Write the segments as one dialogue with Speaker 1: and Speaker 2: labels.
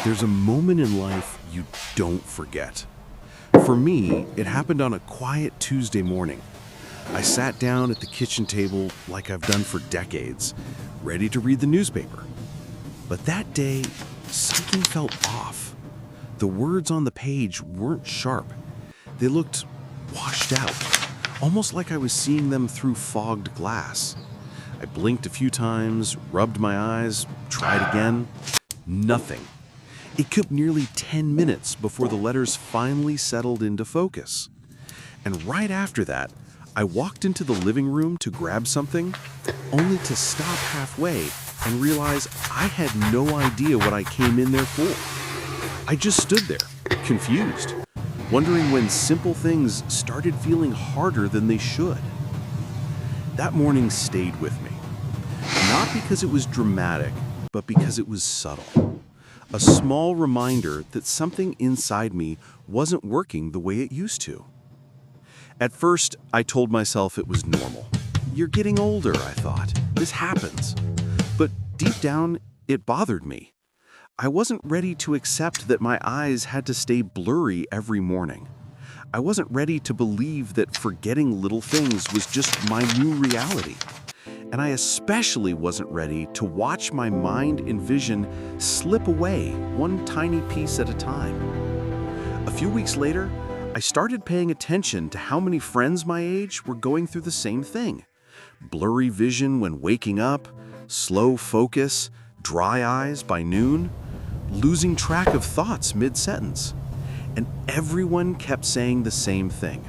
Speaker 1: There's a moment in life you don't forget. For me, it happened on a quiet Tuesday morning. I sat down at the kitchen table like I've done for decades, ready to read the newspaper. But that day, something felt off. The words on the page weren't sharp. They looked washed out, almost like I was seeing them through fogged glass. I blinked a few times, rubbed my eyes, tried again. Nothing. It took nearly 10 minutes before the letters finally settled into focus. And right after that, I walked into the living room to grab something, only to stop halfway and realize I had no idea what I came in there for. I just stood there, confused, wondering when simple things started feeling harder than they should. That morning stayed with me, not because it was dramatic, but because it was subtle. A small reminder that something inside me wasn't working the way it used to. At first, I told myself it was normal. You're getting older, I thought. This happens. But deep down, it bothered me. I wasn't ready to accept that my eyes had to stay blurry every morning. I wasn't ready to believe that forgetting little things was just my new reality. And I especially wasn't ready to watch my mind and vision slip away one tiny piece at a time. A few weeks later, I started paying attention to how many friends my age were going through the same thing. Blurry vision when waking up, slow focus, dry eyes by noon, losing track of thoughts mid-sentence. And everyone kept saying the same thing.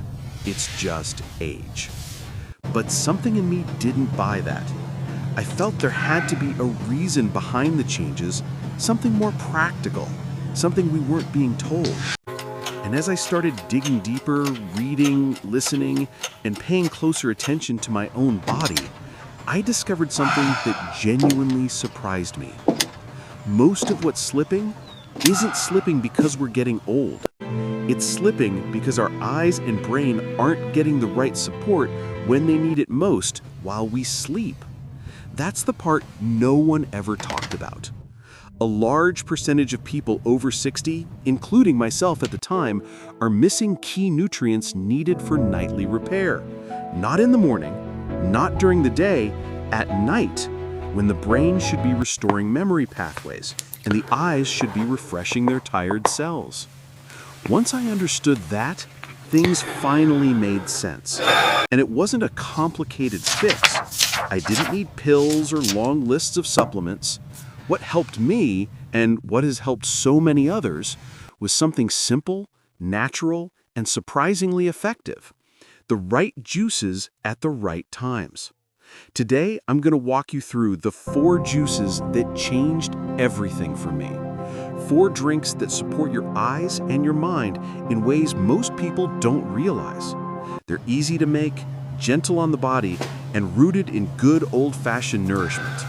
Speaker 1: It's just age. But something in me didn't buy that. I felt there had to be a reason behind the changes, something more practical, something we weren't being told. And as I started digging deeper, reading, listening, and paying closer attention to my own body, I discovered something that genuinely surprised me. Most of what's slipping isn't slipping because we're getting old. It's slipping because our eyes and brain aren't getting the right support when they need it most while we sleep. That's the part no one ever talked about. A large percentage of people over 60, including myself at the time, are missing key nutrients needed for nightly repair. Not in the morning, not during the day, at night, when the brain should be restoring memory pathways and the eyes should be refreshing their tired cells. Once I understood that, things finally made sense. And it wasn't a complicated fix. I didn't need pills or long lists of supplements. What helped me, and what has helped so many others, was something simple, natural, and surprisingly effective. The right juices at the right times. Today, I'm going to walk you through the 4 juices that changed everything for me. 4 drinks that support your eyes and your mind in ways most people don't realize. They're easy to make, gentle on the body, and rooted in good old-fashioned nourishment.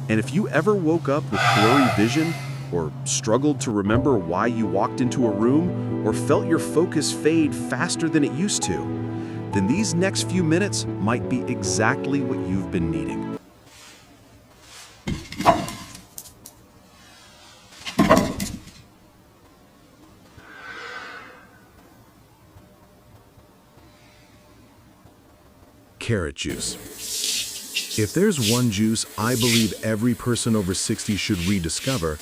Speaker 1: And if you ever woke up with blurry vision, or struggled to remember why you walked into a room, or felt your focus fade faster than it used to, then these next few minutes might be exactly what you've been needing. Carrot juice. If there's one juice I believe every person over 60 should rediscover,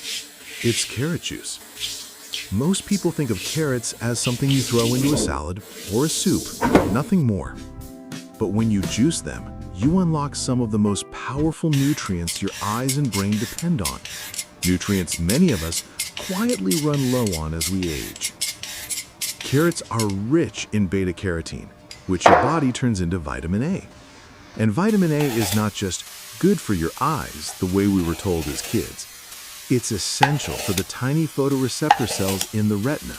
Speaker 1: it's carrot juice. Most people think of carrots as something you throw into a salad or a soup, nothing more. But when you juice them, you unlock some of the most powerful nutrients your eyes and brain depend on. Nutrients many of us quietly run low on as we age. Carrots are rich in beta-carotene, which your body turns into vitamin A. And vitamin A is not just good for your eyes the way we were told as kids. It's essential for the tiny photoreceptor cells in the retina,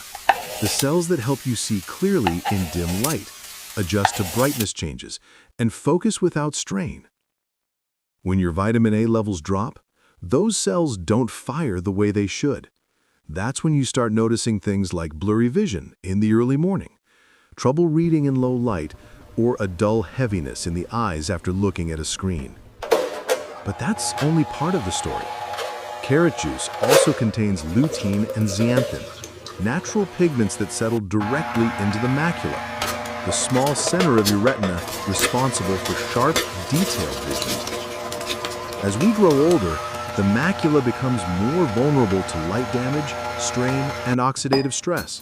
Speaker 1: the cells that help you see clearly in dim light, adjust to brightness changes, and focus without strain. When your vitamin A levels drop, those cells don't fire the way they should. That's when you start noticing things like blurry vision in the early morning, trouble reading in low light, or a dull heaviness in the eyes after looking at a screen. But that's only part of the story.
Speaker 2: Carrot juice also contains lutein and zeaxanthin, natural pigments that settle directly into the macula, the small center of your retina responsible for sharp, detailed vision. As we grow older, the macula becomes more vulnerable to light damage, strain, and oxidative stress.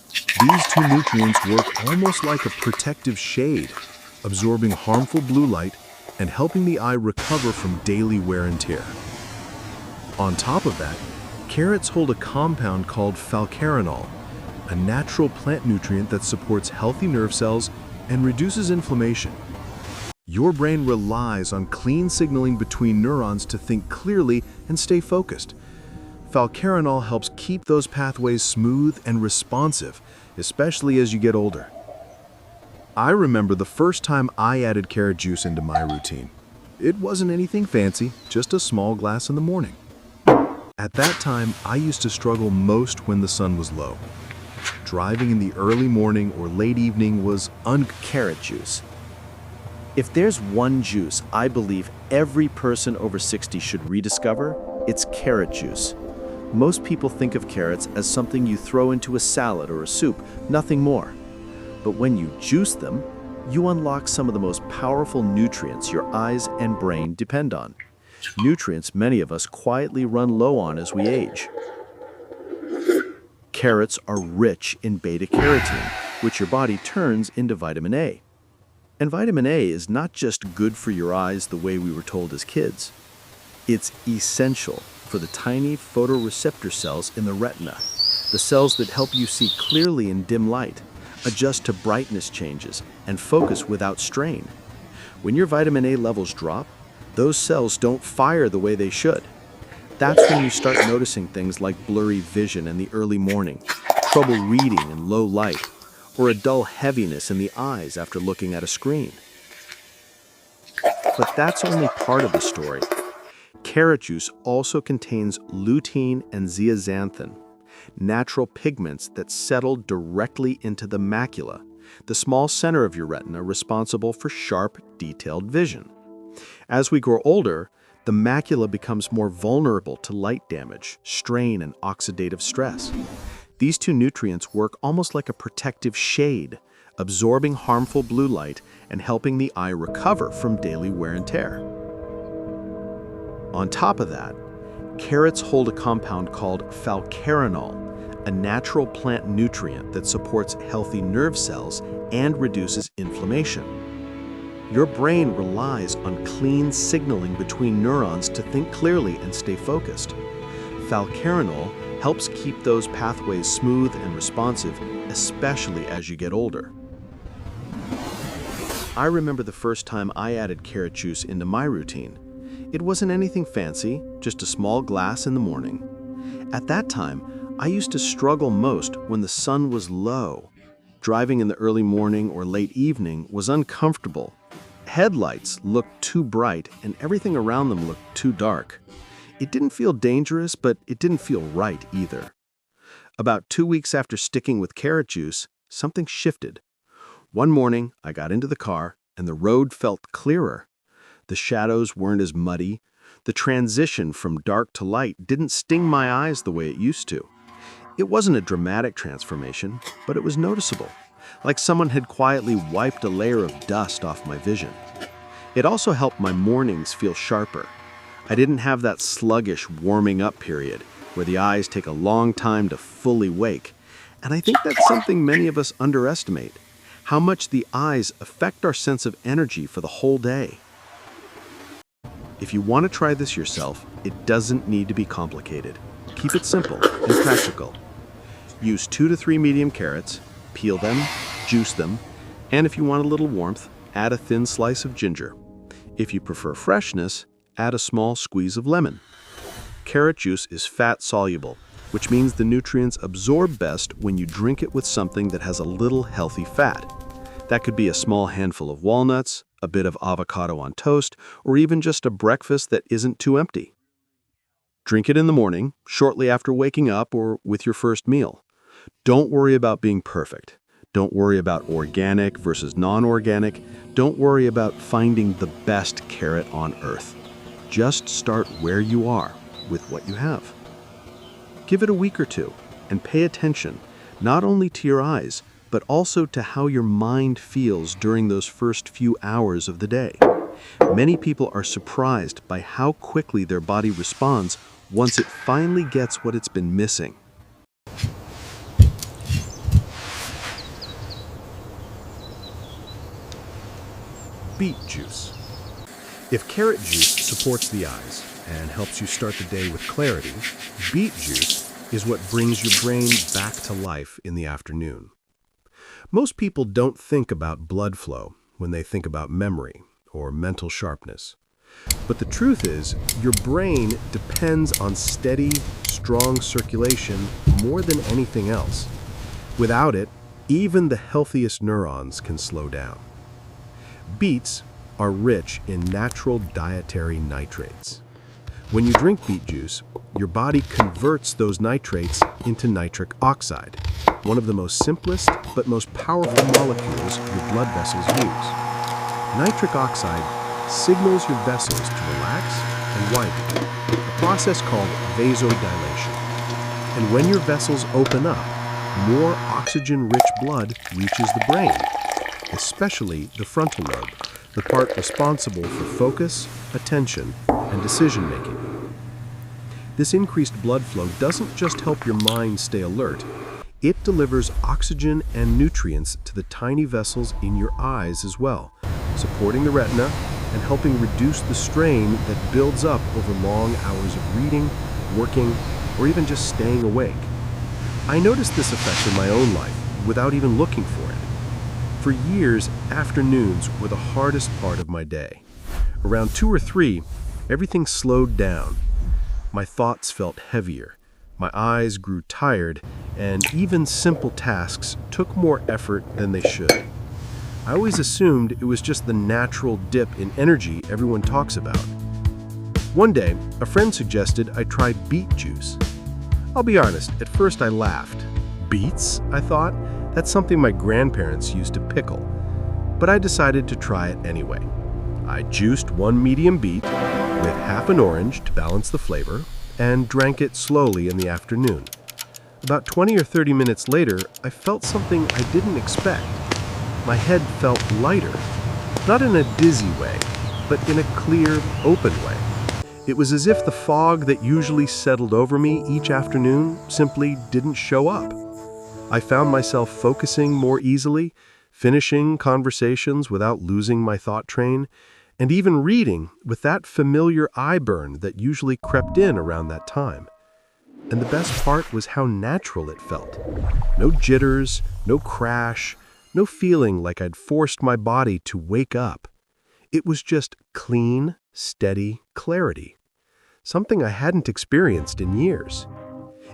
Speaker 2: These two nutrients work almost like a protective shade, absorbing harmful blue light and helping the eye recover from daily wear and tear. On top of that, carrots hold a compound called falcarinol, a natural plant nutrient that supports healthy nerve cells and reduces inflammation. Your brain relies on clean signaling between neurons to think clearly and stay focused. Falcarinol helps keep those pathways smooth and responsive, especially as you get older. I remember the first time I added carrot juice into my routine. It wasn't anything fancy, just a small glass in the morning. At that time, I used to struggle most when the sun was low. Driving in the early morning or late evening was
Speaker 3: carrot juice. If there's one juice I believe every person over 60 should rediscover, it's carrot juice. Most people think of carrots as something you throw into a salad or a soup, nothing more. But when you juice them, you unlock some of the most powerful nutrients your eyes and brain depend on. Nutrients many of us quietly run low on as we age. Carrots are rich in beta-carotene, which your body turns into vitamin A. And vitamin A is not just good for your eyes the way we were told as kids. It's essential for the tiny photoreceptor cells in the retina, the cells that help you see clearly in dim light, adjust to brightness changes, and focus without strain. When your vitamin A levels drop, those cells don't fire the way they should. That's when you start noticing things like blurry vision in the early morning, trouble reading in low light, or a dull heaviness in the eyes after looking at a screen. But that's only part of the story. Carrot juice also contains lutein and zeaxanthin, natural pigments that settle directly into the macula, the small center of your retina responsible for sharp, detailed vision. As we grow older, the macula becomes more vulnerable to light damage, strain, and oxidative stress. These two nutrients work almost like a protective shade, absorbing harmful blue light and helping the eye recover from daily wear and tear. On top of that, carrots hold a compound called falcarinol, a natural plant nutrient that supports healthy nerve cells and reduces inflammation. Your brain relies on clean signaling between neurons to think clearly and stay focused. Falcarinol helps keep those pathways smooth and responsive, especially as you get older. I remember the first time I added carrot juice into my routine. It wasn't anything fancy, just a small glass in the morning. At that time, I used to struggle most when the sun was low. Driving in the early morning or late evening was uncomfortable. Headlights looked too bright and everything around them looked too dark. It didn't feel dangerous, but it didn't feel right either. About 2 weeks after sticking with carrot juice, something shifted. One morning, I got into the car and the road felt clearer. The shadows weren't as muddy. The transition from dark to light didn't sting my eyes the way it used to. It wasn't a dramatic transformation, but it was noticeable, like someone had quietly wiped a layer of dust off my vision. It also helped my mornings feel sharper. I didn't have that sluggish warming up period where the eyes take a long time to fully wake. And I think that's something many of us underestimate, how much the eyes affect our sense of energy for the whole day. If you want to try this yourself, it doesn't need to be complicated. Keep it simple and practical. Use 2 to 3 medium carrots, peel them, juice them, and if you want a little warmth, add a thin slice of ginger. If you prefer freshness, add a small squeeze of lemon. Carrot juice is fat-soluble, which means the nutrients absorb best when you drink it with something that has a little healthy fat. That could be a small handful of walnuts, a bit of avocado on toast, or even just a breakfast that isn't too empty. Drink it in the morning, shortly after waking up, or with your first meal. Don't worry about being perfect. Don't worry about organic versus non-organic. Don't worry about finding the best carrot on earth. Just start where you are. with what you have. Give it a week or two and pay attention not only to your eyes, but also to how your mind feels during those first few hours of the day. Many people are surprised by how quickly their body responds once it finally gets what it's been missing.
Speaker 2: Beet juice. If carrot juice supports the eyes and helps you start the day with clarity, beet juice is what brings your brain back to life in the afternoon. Most people don't think about blood flow when they think about memory or mental sharpness. But the truth is, your brain depends on steady, strong circulation more than anything else. Without it, even the healthiest neurons can slow down. Beets are rich in natural dietary nitrates. When you drink beet juice, your body converts those nitrates into nitric oxide, one of the most simplest but most powerful molecules your blood vessels use. Nitric oxide signals your vessels to relax and widen, a process called vasodilation. And when your vessels open up, more oxygen-rich blood reaches the brain, especially the frontal lobe, the part responsible for focus, attention, and decision-making. This increased blood flow doesn't just help your mind stay alert, it delivers oxygen and nutrients to the tiny vessels in your eyes as well, supporting the retina and helping reduce the strain that builds up over long hours of reading, working, or even just staying awake. I noticed this effect in my own life without even looking for it. For years, afternoons were the hardest part of my day. Around 2 or 3, everything slowed down. My thoughts felt heavier, my eyes grew tired, and even simple tasks took more effort than they should. I always assumed it was just the natural dip in energy everyone talks about. One day, a friend suggested I try beet juice. I'll be honest, at first I laughed. Beets, I thought? That's something my grandparents used to pickle. But I decided to try it anyway. I juiced 1 medium beet with half an orange to balance the flavor and drank it slowly in the afternoon. About 20 or 30 minutes later, I felt something I didn't expect. My head felt lighter, not in a dizzy way, but in a clear, open way. It was as if the fog that usually settled over me each afternoon simply didn't show up. I found myself focusing more easily, finishing conversations without losing my thought train, and even reading with that familiar eye burn that usually crept in around that time. And the best part was how natural it felt. No jitters, no crash, no feeling like I'd forced my body to wake up. It was just clean, steady clarity. Something I hadn't experienced in years.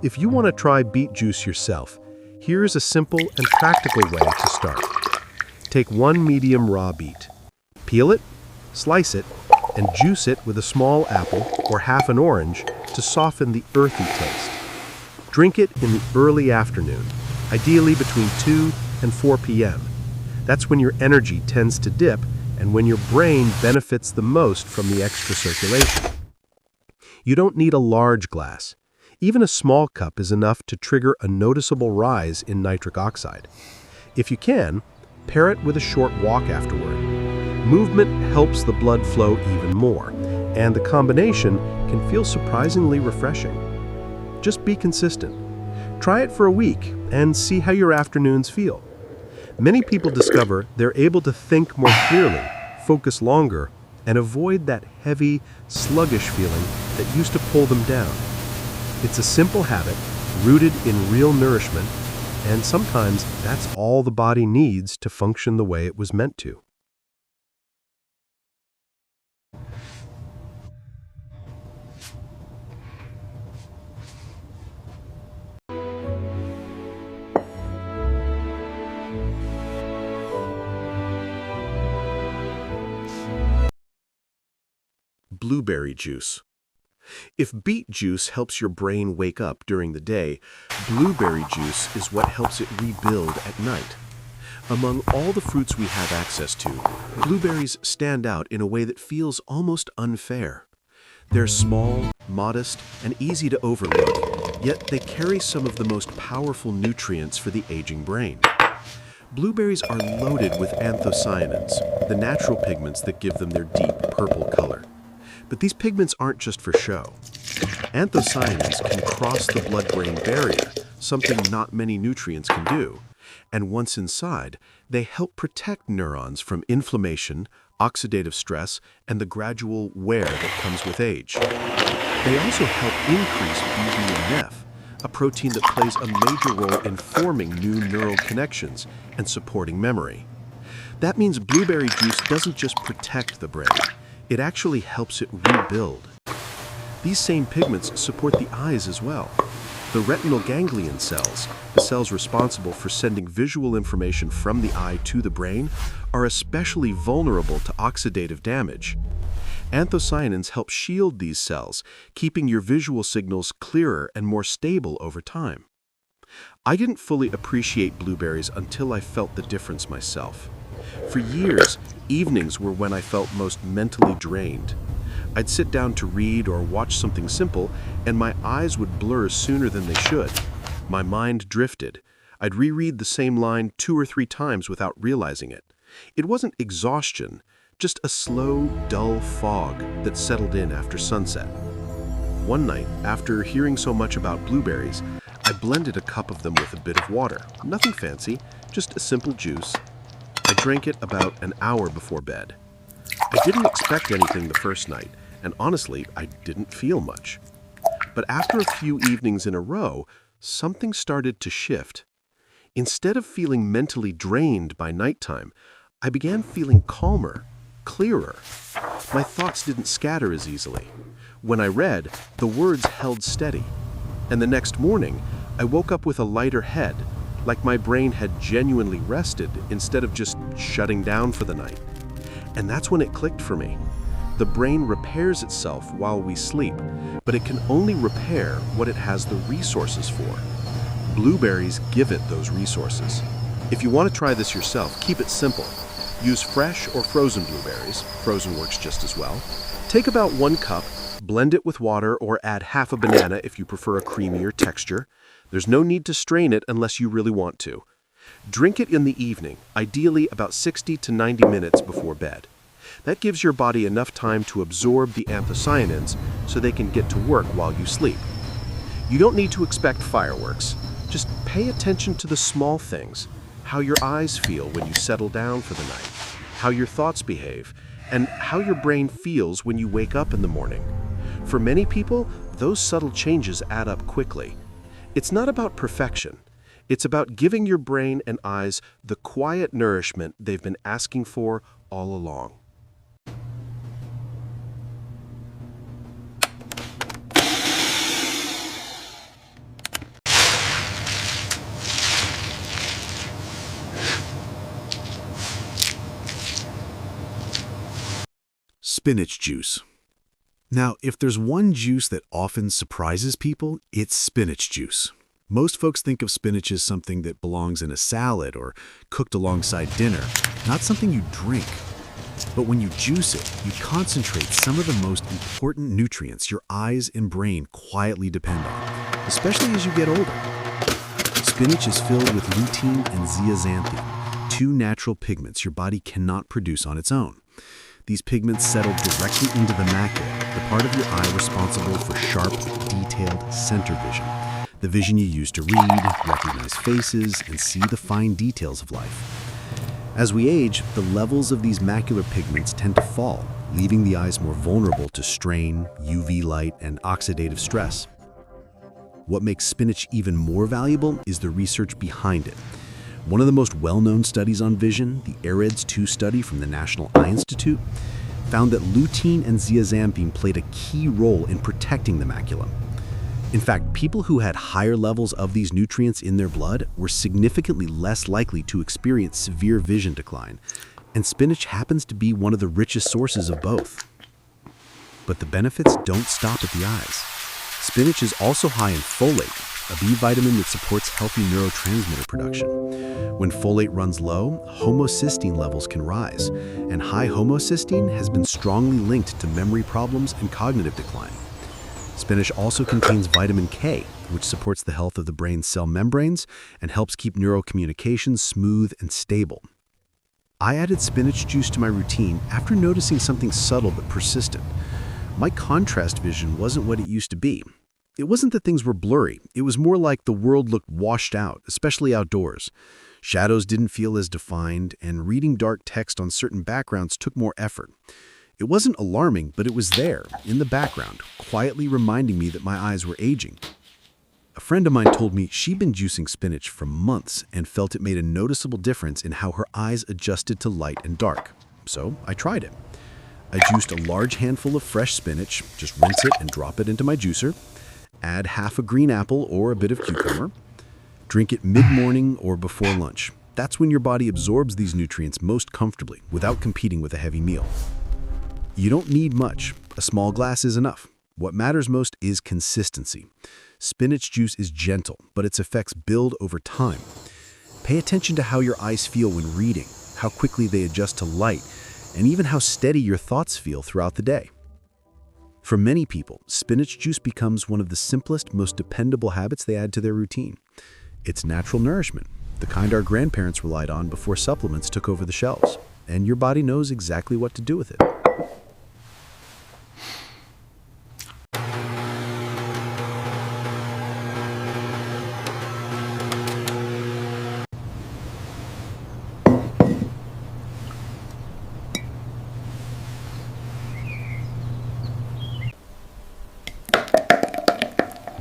Speaker 2: If you want to try beet juice yourself, here's a simple and practical way to start. Take 1 medium raw beet. Peel it, slice it, and juice it with a small apple or half an orange to soften the earthy taste. Drink it in the early afternoon, ideally between 2 and 4 p.m. That's when your energy tends to dip and when your brain benefits the most from the extra circulation. You don't need a large glass. Even a small cup is enough to trigger a noticeable rise in nitric oxide. If you can, pair it with a short walk afterward. Movement helps the blood flow even more, and the combination can feel surprisingly refreshing. Just be consistent. Try it for a week and see how your afternoons feel. Many people discover they're able to think more clearly, focus longer, and avoid that heavy, sluggish feeling that used to pull them down. It's a simple habit, rooted in real nourishment, and sometimes that's all the body needs to function the way it was meant to.
Speaker 1: Blueberry juice. If beet juice helps your brain wake up during the day, blueberry juice is what helps it rebuild at night. Among all the fruits we have access to, blueberries stand out in a way that feels almost unfair. They're small, modest, and easy to overlook, yet they carry some of the most powerful nutrients for the aging brain. Blueberries are loaded with anthocyanins, the natural pigments that give them their deep purple color. But these pigments aren't just for show. Anthocyanins can cross the blood-brain barrier, something not many nutrients can do. And once inside, they help protect neurons from inflammation, oxidative stress, and the gradual wear that comes with age. They also help increase BDNF, a protein that plays a major role in forming new neural connections and supporting memory. That means blueberry juice doesn't just protect the brain, it actually helps it rebuild. These same pigments support the eyes as well. The retinal ganglion cells, the cells responsible for sending visual information from the eye to the brain, are especially vulnerable to oxidative damage. Anthocyanins help shield these cells, keeping your visual signals clearer and more stable over time. I didn't fully appreciate blueberries until I felt the difference myself. For years, evenings were when I felt most mentally drained. I'd sit down to read or watch something simple, and my eyes would blur sooner than they should. My mind drifted. I'd reread the same line 2 or 3 times without realizing it. It wasn't exhaustion, just a slow, dull fog that settled in after sunset. One night, after hearing so much about blueberries, I blended a cup of them with a bit of water. Nothing fancy, just a simple juice. I drank it about an hour before bed. I didn't expect anything the first night, and honestly, I didn't feel much. But after a few evenings in a row, something started to shift. Instead of feeling mentally drained by nighttime, I began feeling calmer, clearer. My thoughts didn't scatter as easily. When I read, the words held steady. And the next morning, I woke up with a lighter head, like my brain had genuinely rested instead of just shutting down for the night. And that's when it clicked for me. The brain repairs itself while we sleep, but it can only repair what it has the resources for. Blueberries give it those resources. If you want to try this yourself, keep it simple. Use fresh or frozen blueberries. Frozen works just as well. Take about 1 cup, blend it with water, or add half a banana if you prefer a creamier texture. There's no need to strain it unless you really want to. Drink it in the evening, ideally about 60 to 90 minutes before bed. That gives your body enough time to absorb the anthocyanins so they can get to work while you sleep. You don't need to expect fireworks. Just pay attention to the small things, how your eyes feel when you settle down for the night, how your thoughts behave, and how your brain feels when you wake up in the morning. For many people, those subtle changes add up quickly. It's not about perfection. It's about giving your brain and eyes the quiet nourishment they've been asking for all along.
Speaker 2: Spinach juice. Now, if there's one juice that often surprises people, it's spinach juice. Most folks think of spinach as something that belongs in a salad or cooked alongside dinner, not something you drink. But when you juice it, you concentrate some of the most important nutrients your eyes and brain quietly depend on, especially as you get older. Spinach is filled with lutein and zeaxanthin, 2 natural pigments your body cannot produce on its own. These pigments settle directly into the macula, the part of your eye responsible for sharp, detailed center vision, the vision you use to read, recognize faces, and see the fine details of life. As we age, the levels of these macular pigments tend to fall, leaving the eyes more vulnerable to strain, UV light, and oxidative stress. What makes spinach even more valuable is the research behind it. One of the most well-known studies on vision, the AREDS-2 study from the National Eye Institute, found that lutein and zeaxanthin played a key role in protecting the macula. In fact, people who had higher levels of these nutrients in their blood were significantly less likely to experience severe vision decline, and spinach happens to be one of the richest sources of both. But the benefits don't stop at the eyes. Spinach is also high in folate, a B vitamin that supports healthy neurotransmitter production. When folate runs low, homocysteine levels can rise, and high homocysteine has been strongly linked to memory problems and cognitive decline. Spinach also contains vitamin K, which supports the health of the brain's cell membranes and helps keep neurocommunications smooth and stable. I added spinach juice to my routine after noticing something subtle but persistent. My contrast vision wasn't what it used to be. It wasn't that things were blurry. It was more like the world looked washed out, especially outdoors. Shadows didn't feel as defined, and reading dark text on certain backgrounds took more effort. It wasn't alarming, but it was there, in the background, quietly reminding me that my eyes were aging. A friend of mine told me she'd been juicing spinach for months and felt it made a noticeable difference in how her eyes adjusted to light and dark. So I tried it. I juiced a large handful of fresh spinach, just rinse it and drop it into my juicer. Add half a green apple or a bit of cucumber. Drink it mid-morning or before lunch. That's when your body absorbs these nutrients most comfortably without competing with a heavy meal. You don't need much. A small glass is enough. What matters most is consistency. Spinach juice is gentle, but its effects build over time. Pay attention to how your eyes feel when reading, how quickly they adjust to light, and even how steady your thoughts feel throughout the day. For many people, spinach juice becomes one of the simplest, most dependable habits they add to their routine. It's natural nourishment, the kind our grandparents relied on before supplements took over the shelves, and your body knows exactly what to do with it.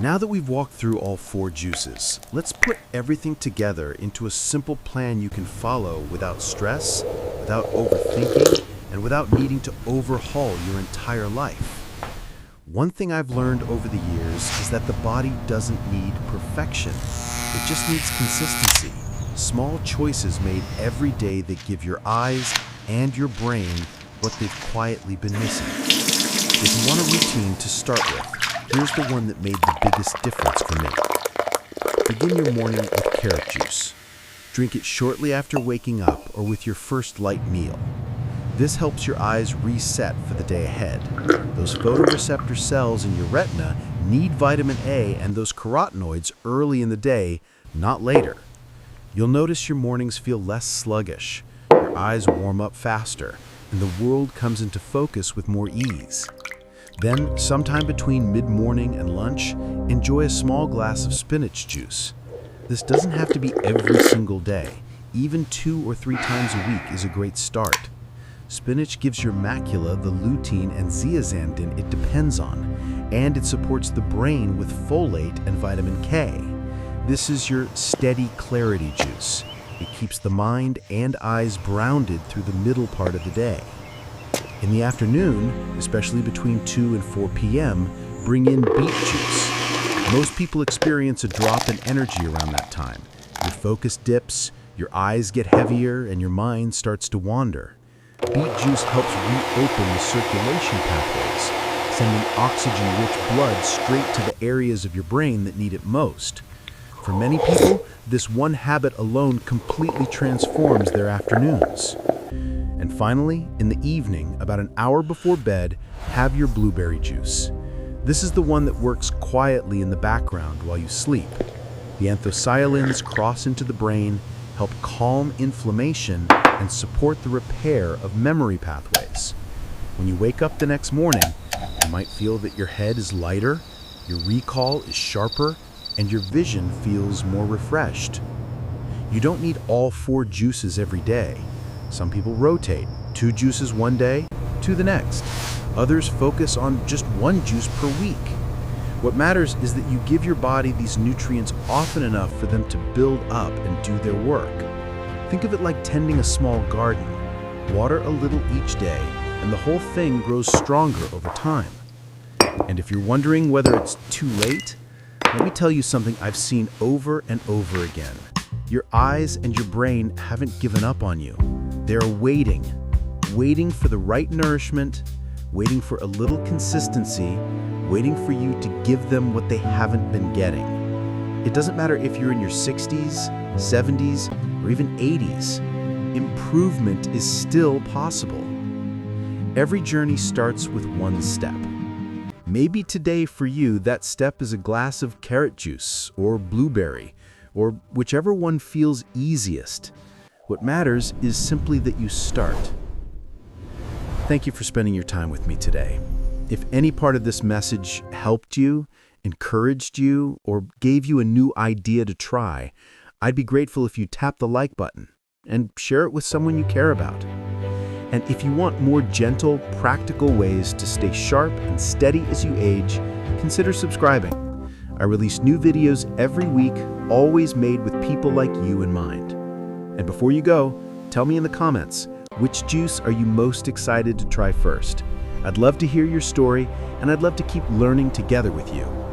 Speaker 2: Now that we've walked through all 4 juices, let's put everything together into a simple plan you can follow without stress, without overthinking, and without needing to overhaul your entire life. One thing I've learned over the years is that the body doesn't need perfection. It just needs consistency. Small choices made every day that give your eyes and your brain what they've quietly been missing. If you want a routine to start with, here's the one that made the biggest difference for me. Begin your morning with carrot juice. Drink it shortly after waking up or with your first light meal. This helps your eyes reset for the day ahead. Those photoreceptor cells in your retina need vitamin A and those carotenoids early in the day, not later. You'll notice your mornings feel less sluggish, your eyes warm up faster, and the world comes into focus with more ease. Then, sometime between mid-morning and lunch, enjoy a small glass of spinach juice. This doesn't have to be every single day. Even 2 or 3 times a week is a great start. Spinach gives your macula the lutein and zeaxanthin it depends on, and it supports the brain with folate and vitamin K. This is your steady clarity juice. It keeps the mind and eyes grounded through the middle part of the day. In the afternoon, especially between 2 and 4 p.m., bring in beet juice. Most people experience a drop in energy around that time. Your focus dips, your eyes get heavier, and your mind starts to wander. Beet juice helps reopen the circulation pathways, sending oxygen-rich blood straight to the areas of your brain that need it most. For many people, this one habit alone completely transforms their afternoons. And finally, in the evening, about an hour before bed, have your blueberry juice. This is the one that works quietly in the background while you sleep. The anthocyanins cross into the brain, help calm inflammation, and support the repair of memory pathways. When you wake up the next morning, you might feel that your head is lighter, your recall is sharper, and your vision feels more refreshed. You don't need all 4 juices every day. Some people rotate, 2 juices one day, 2 the next. Others focus on just 1 juice per week. What matters is that you give your body these nutrients often enough for them to build up and do their work. Think of it like tending a small garden. Water a little each day, and the whole thing grows stronger over time. And if you're wondering whether it's too late, let me tell you something I've seen over and over again. Your eyes and your brain haven't given up on you. They're waiting for the right nourishment, waiting for a little consistency, waiting for you to give them what they haven't been getting.
Speaker 3: It doesn't matter if you're in your 60s, 70s, or even 80s. Improvement is still possible. Every journey starts with one step. Maybe today for you, that step is a glass of carrot juice or blueberry, or whichever one feels easiest. What matters is simply that you start. Thank you for spending your time with me today. If any part of this message helped you, encouraged you, or gave you a new idea to try, I'd be grateful if you tap the like button and share it with someone you care about. And if you want more gentle, practical ways to stay sharp and steady as you age, consider subscribing. I release new videos every week, always made with people like you in mind. And before you go, tell me in the comments, which juice are you most excited to try first? I'd love to hear your story, and I'd love to keep learning together with you.